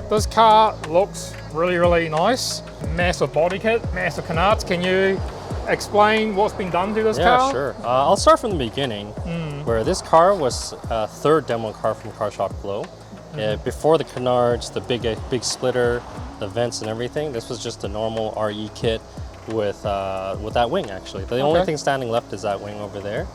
This car looks really nice. Massive body kit, massive canards. Can you explain what's been done to this car? Yeah, sure. I'll start from the beginning, where this car was a third demo car from Car Shop Glow. Before the canards, the big splitter, the vents and everything, this was just a normal RE kit with that wing actually. The only thing standing left is that wing over there.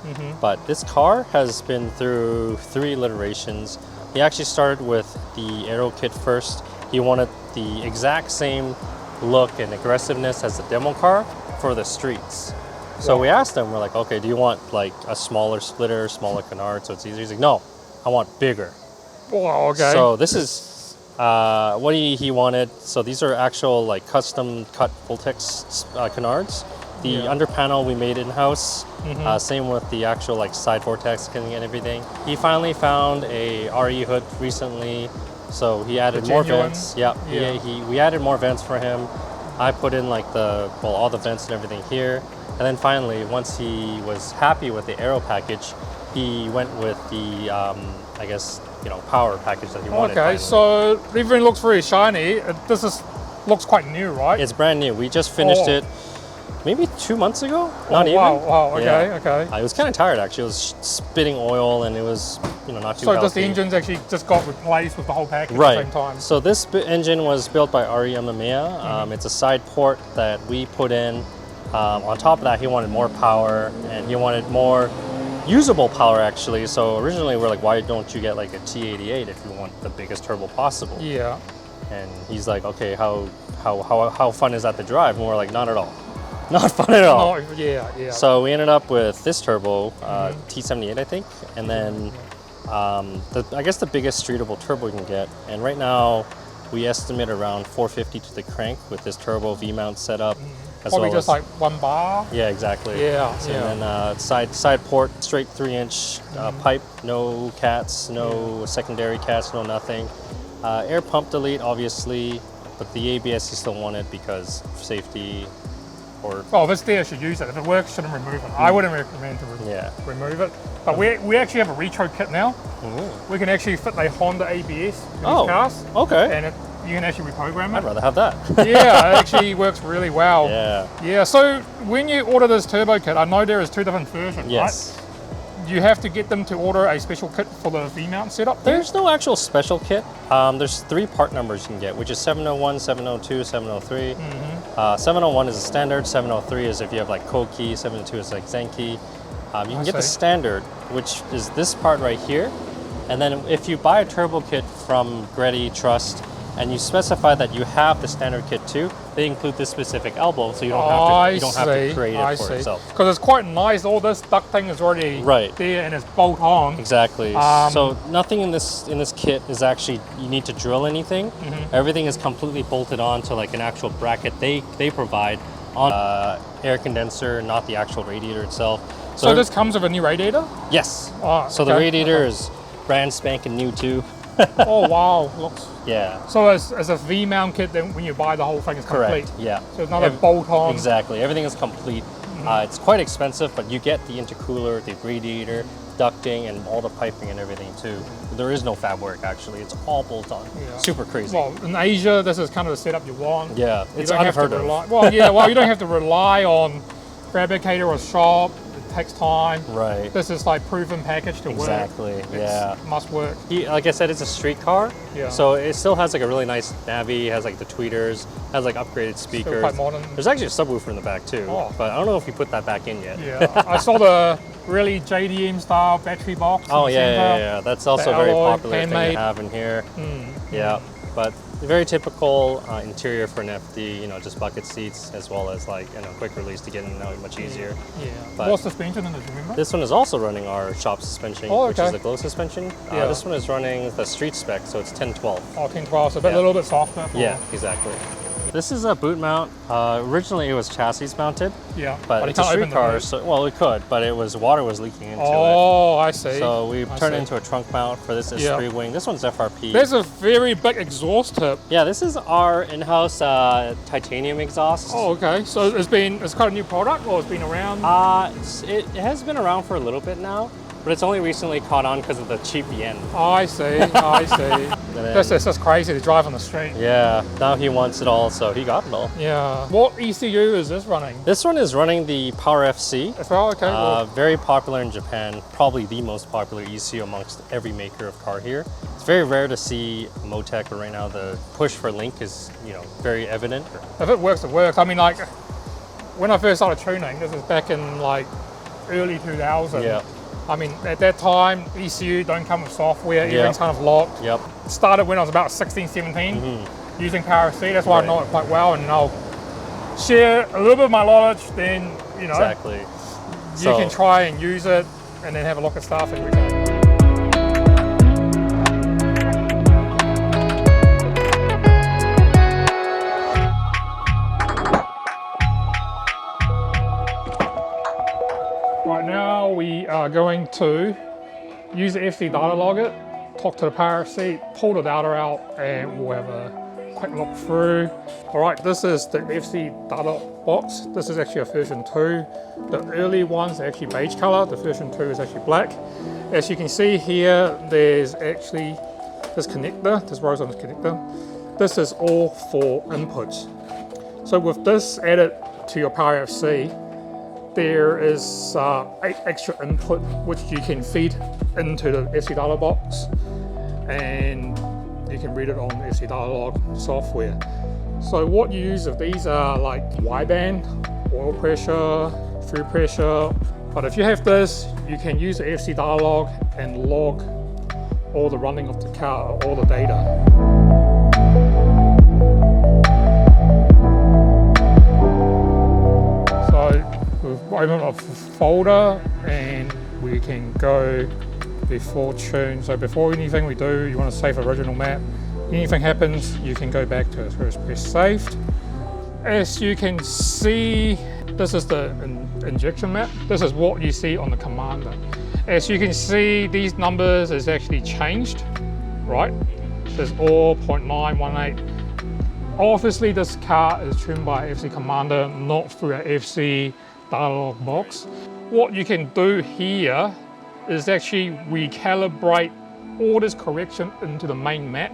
But this car has been through 3 iterations. He actually started with the aero kit first. He wanted the exact same look and aggressiveness as the demo car for the streets. So we asked him, we're like, okay, do you want like a smaller splitter, smaller canard so it's easier? He's like, no, I want bigger. Wow, okay. So this is what he wanted. So these are actual like custom cut Voltex canards. The under panel we made in-house. Same with the actual like side vortex and everything. He finally found a RE hood recently, so he added more vents. We added more vents for him. I put in like all the vents and everything here. And then finally, once he was happy with the aero package, he went with the I guess, power package that he wanted. Okay, so everything looks very shiny. This looks quite new, right? It's brand new. We just finished it maybe 2 months ago. Not even. Wow. Okay. I was kind of tired actually. It was spitting oil and it was, not too So healthy. just the engines actually just got replaced with the whole package at the same time. So this engine was built by RE Amemiya. It's a side port that we put in. On top of that, he wanted more power and he wanted more usable power actually. So originally we're like, why don't you get like a T78 if you want the biggest turbo possible? Yeah. And he's like, okay, how fun is that to drive? And we're like, not at all. Not fun at all. Oh, yeah. So we ended up with this turbo, T78 I think, and then I guess the biggest streetable turbo you can get. And right now we estimate around 450 to the crank with this turbo V-mount setup. Probably just like 1 bar. Yeah, exactly. Yeah. And then side port, straight 3-inch pipe, no cats, no secondary cats, no nothing. Air pump delete, obviously, but the ABS you still want it because of safety. If it's there, you should use it. If it works, shouldn't remove it. I wouldn't recommend to remove it. But we actually have a retro kit now. We can actually fit a Honda ABS in these cars. Okay. And you can actually reprogram it. I'd rather have that. Yeah, it actually works really well. Yeah. So when you order this turbo kit, I know there is 2 different versions, yes. right? Do you have to get them to order a special kit for the V-mount setup there? There's no actual special kit. There's 3 part numbers you can get, which is 701, 702, 703. 701 is a standard, 703 is if you have like Koki, 702 is like Zenki. You can get the standard, which is this part right here. And then if you buy a turbo kit from Greddy, Trust, and you specify that you have the standard kit too, they include this specific elbow, so you don't have to create it for yourself. Because it's quite nice. All this ducting is already there and it's bolt on. Exactly. So nothing in this kit is actually you need to drill anything. Everything is completely bolted on to like an actual bracket they provide on air condenser, not the actual radiator itself. So this comes with a new radiator? Yes. So the radiator is brand spanking new too. Oh wow, looks. Yeah. So as a V-mount kit, then when you buy the whole thing is complete. Correct. Yeah. So it's not a bolt-on. Exactly. Everything is complete. It's quite expensive, but you get the intercooler, the radiator, ducting, and all the piping and everything too. There is no fab work actually. It's all bolt-on. Yeah. Super crazy. Well, in Asia, this is kind of the setup you want. Yeah. It's unheard of. You don't have to rely on fabricator or shop. Takes time. Right. This is like proven package to work. Exactly. Yeah. Must work. Like I said, it's a street car. Yeah. So it still has like a really nice navy, has like the tweeters, has like upgraded speakers. Still quite modern. There's actually a subwoofer in the back too. But I don't know if you put that back in yet. Yeah. I saw the really JDM style battery box. Oh yeah. That's also a very popular thing to have in here. Yeah. But very typical interior for an FD, just bucket seats as well as like quick release to get in and out much easier. Yeah. But what suspension in it, do you remember? This one is also running our shop suspension, which is the glow suspension. This one is running the street spec, so it's 1012. Oh, 1012, so a little bit softer. Yeah, exactly. This is a boot mount. Originally it was chassis mounted. Yeah. But it's a street car, so well it could, but water was leaking into it. Oh, I see. So we turned it into a trunk mount for this S3 wing. This one's FRP. There's a very big exhaust tip. Yeah, this is our in-house titanium exhaust. Oh, okay. So it's quite a new product, or it's been around? It has been around for a little bit now, but it's only recently caught on because of the cheap yen. I see. That's just crazy to drive on the street. Yeah, now he wants it all, so he got it all. Yeah. What ECU is this running? This one is running the PowerFC. As well, okay. Very popular in Japan, probably the most popular ECU amongst every maker of car here. It's very rare to see Motec, but right now the push for Link is, you know, very evident. If it works, it works. I mean, like, when I first started tuning, this is back in like early 2000. Yeah. I mean, at that time, ECU don't come with software, everything's kind of locked. Yep. Started when I was about 16, 17, using PowerFC. That's why I know it quite well, and I'll share a little bit of my knowledge, then, you know, Exactly. you can try and use it, and then have a look at stuff and everything. Right now we are going to use the FC Datalogit, talk to the PowerFC, pull the data out, and we'll have a quick look through. All right, this is the FC data box. This is actually a version 2. The early ones are actually beige color. The version 2 is actually black. As you can see here, there's actually this connector, this rose on this connector. This is all for inputs. So with this added to your PowerFC, there is 8 extra input which you can feed into the FC Data box, and you can read it on the FC Datalog software. So what you use of these are like wideband, oil pressure, fuel pressure. But if you have this, you can use the FC Datalog and log all the running of the car, all the data. We've opened up a folder and we can go before tune. So before anything we do, you want to save original map. Anything happens, you can go back to it. First press saved. As you can see, this is the injection map. This is what you see on the commander. As you can see, these numbers is actually changed, right? There's all 0.918. Obviously, this car is tuned by FC Commander, not through an FC Datalog box. What you can do here is actually recalibrate all this correction into the main map.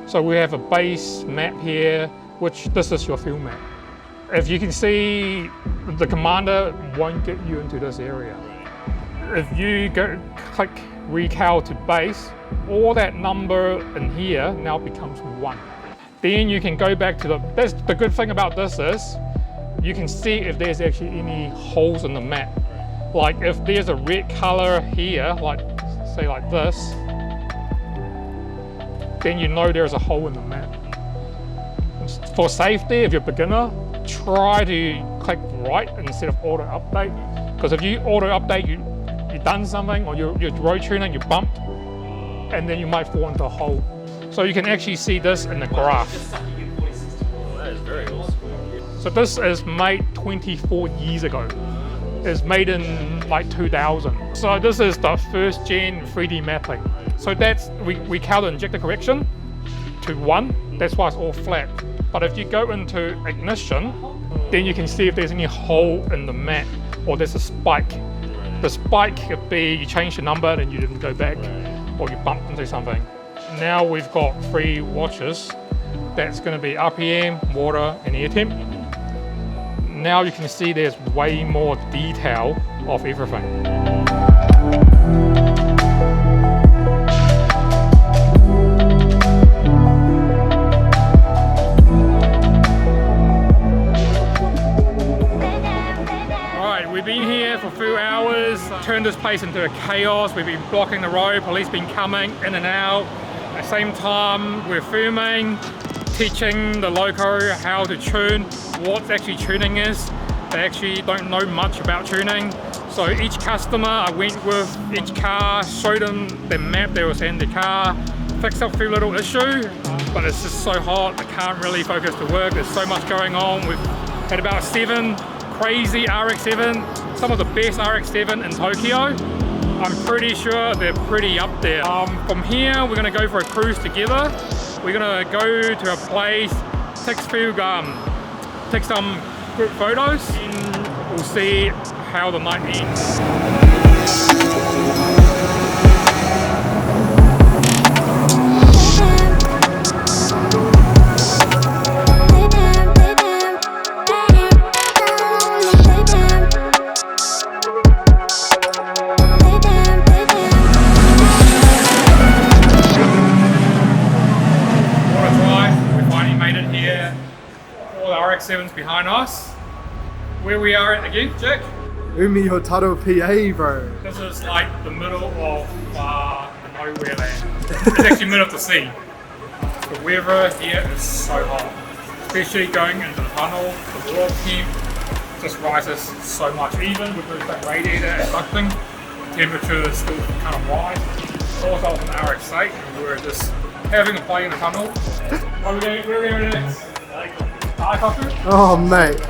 So we have a base map here, which this is your field map. If you can see, the Commander won't get you into this area. If you go click recal to base, all that number in here now becomes 1. Then you can go back to that's the good thing about this is, you can see if there's actually any holes in the map. Like if there's a red color here, like say like this, then you know there's a hole in the map. For safety, if you're a beginner, try to click right instead of auto update. Because if you auto update, you've done something, or you're road tuning, you bumped, and then you might fall into a hole. So you can actually see this in the graph. That is very old school. So this is made 24 years ago. It's made in like 2000. So this is the first gen 3D mapping. So that's, we count the injector correction to 1. That's why it's all flat. But if you go into ignition, then you can see if there's any hole in the map or there's a spike. The spike could be you changed the number and you didn't go back, or you bumped into something. Now we've got 3 watches. That's going to be RPM, water, and air temp. Now you can see there's way more detail of everything. Alright, we've been here for a few hours, turned this place into a chaos. We've been blocking the road, police been coming in and out. At the same time, we're filming, teaching the loco how to tune, what actually tuning is. They actually don't know much about tuning. So each customer I went with, each car, showed them the map they was in the car, fixed up a few little issue, but it's just so hot, I can't really focus to work. There's so much going on. We've had about 7 crazy RX-7, some of the best RX-7 in Tokyo. I'm pretty sure they're pretty up there. From here, we're gonna go for a cruise together. We're gonna go to a place, take some group photos, and we'll see how the night ends. where we are at again, Jack? Amemiya-built PA, bro. This is like the middle of nowhere land. It's actually middle of the sea. The weather here is so hot, especially going into the tunnel. The water temp just rises so much. Even with the radiator and suction, temperature is still kind of rise. Also on an RX-8, we were just having a play in the tunnel. Where are we going next? Daikoku? Oh, mate.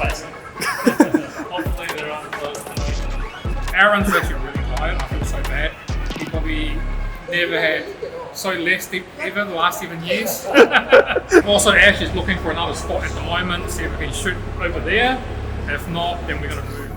Hopefully they're on the Aaron's actually really tired. I feel so bad. He probably never had so less sleep ever the last 7 years. Also, Ash is looking for another spot at the moment, see if we can shoot over there. If not, then we're going to move